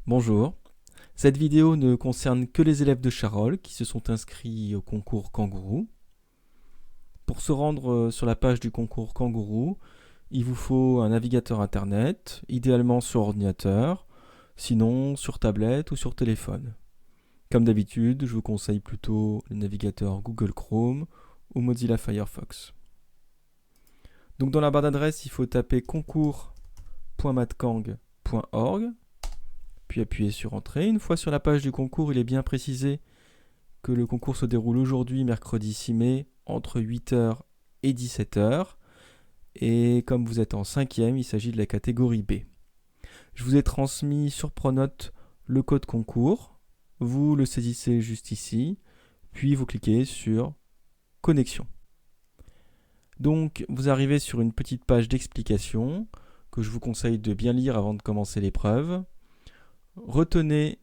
Bonjour. Cette vidéo ne concerne que les élèves de Charolles qui se sont inscrits au concours Kangourou. Pour se rendre sur la page du concours Kangourou, il vous faut un navigateur internet, idéalement sur ordinateur, sinon sur tablette ou sur téléphone. Comme d'habitude, je vous conseille plutôt le navigateur Google Chrome ou Mozilla Firefox. Donc dans la barre d'adresse, il faut taper concours.mathkang.org, puis appuyer sur Entrée. Une fois sur la page du concours, il est bien précisé que le concours se déroule aujourd'hui, mercredi 6 mai, entre 8h et 17h. Et comme vous êtes en 5e, il s'agit de la catégorie B. Je vous ai transmis sur Pronote le code concours. Vous le saisissez juste ici, puis vous cliquez sur Connexion. Donc, vous arrivez sur une petite page d'explication que je vous conseille de bien lire avant de commencer l'épreuve. Retenez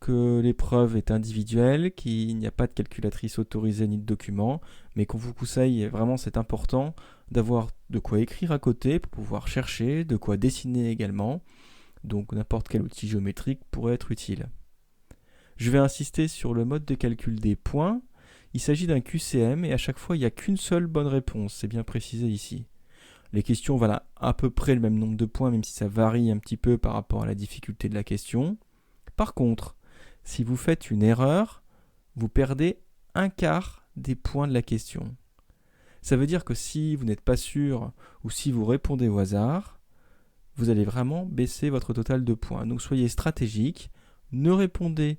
que l'épreuve est individuelle, qu'il n'y a pas de calculatrice autorisée ni de document, mais qu'on vous conseille, vraiment c'est important, d'avoir de quoi écrire à côté pour pouvoir chercher, de quoi dessiner également, donc n'importe quel outil géométrique pourrait être utile. Je vais insister sur le mode de calcul des points. Il s'agit d'un QCM et à chaque fois il n'y a qu'une seule bonne réponse, c'est bien précisé ici. Les questions valent à peu près le même nombre de points, même si ça varie un petit peu par rapport à la difficulté de la question. Par contre, si vous faites une erreur, vous perdez un quart des points de la question. Ça veut dire que si vous n'êtes pas sûr ou si vous répondez au hasard, vous allez vraiment baisser votre total de points. Donc soyez stratégique, ne répondez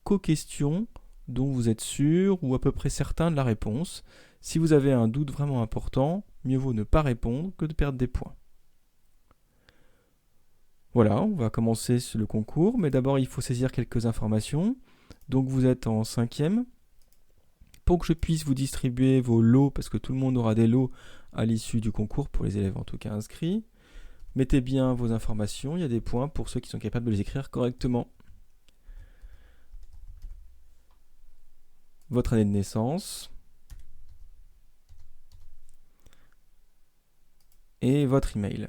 qu'aux questions dont vous êtes sûr ou à peu près certain de la réponse. Si vous avez un doute vraiment important, mieux vaut ne pas répondre que de perdre des points. Voilà, on va commencer le concours, mais d'abord il faut saisir quelques informations. Donc vous êtes en 5e. Pour que je puisse vous distribuer vos lots, parce que tout le monde aura des lots à l'issue du concours, pour les élèves en tout cas inscrits, mettez bien vos informations, il y a des points pour ceux qui sont capables de les écrire correctement. Votre année de naissance et votre email.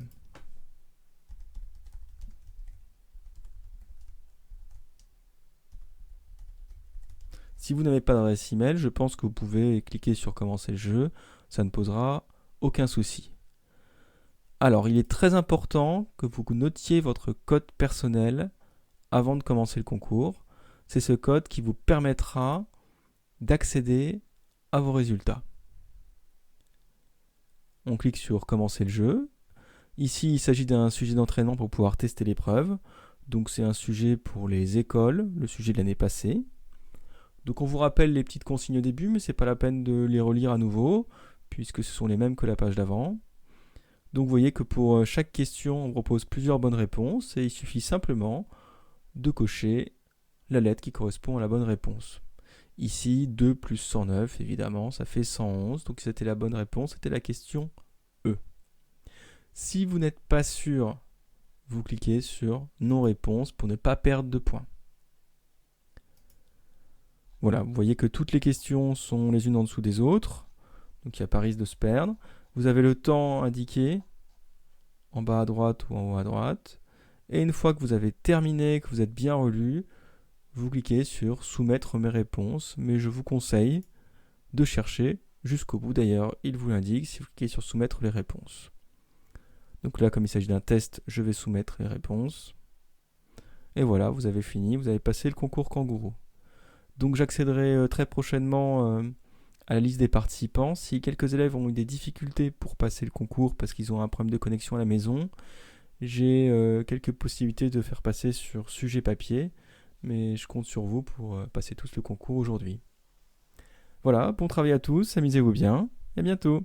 Si vous n'avez pas d'adresse email, je pense que vous pouvez cliquer sur commencer le jeu, ça ne posera aucun souci. Alors, il est très important que vous notiez votre code personnel avant de commencer le concours. C'est ce code qui vous permettra d'accéder à vos résultats. On clique sur commencer le jeu. Ici, il s'agit d'un sujet d'entraînement pour pouvoir tester l'épreuve. Donc c'est un sujet pour les écoles, le sujet de l'année passée. Donc on vous rappelle les petites consignes au début, mais c'est pas la peine de les relire à nouveau, puisque ce sont les mêmes que la page d'avant. Donc vous voyez que pour chaque question, on propose plusieurs bonnes réponses, et il suffit simplement de cocher la lettre qui correspond à la bonne réponse. Ici, 2 plus 109, évidemment, ça fait 111, donc c'était la bonne réponse, c'était la question E. Si vous n'êtes pas sûr, vous cliquez sur non-réponse pour ne pas perdre de points. Voilà, vous voyez que toutes les questions sont les unes en dessous des autres, donc il n'y a pas risque de se perdre. Vous avez le temps indiqué en bas à droite ou en haut à droite, et une fois que vous avez terminé, que vous êtes bien relu, vous cliquez sur soumettre mes réponses, mais je vous conseille de chercher jusqu'au bout. D'ailleurs, il vous l'indique si vous cliquez sur soumettre les réponses. Donc là, comme il s'agit d'un test, je vais soumettre les réponses. Et voilà, vous avez fini, vous avez passé le concours Kangourou. Donc j'accéderai très prochainement à la liste des participants. Si quelques élèves ont eu des difficultés pour passer le concours parce qu'ils ont un problème de connexion à la maison, j'ai quelques possibilités de faire passer sur sujet papier, mais je compte sur vous pour passer tous le concours aujourd'hui. Voilà, bon travail à tous, amusez-vous bien, et à bientôt.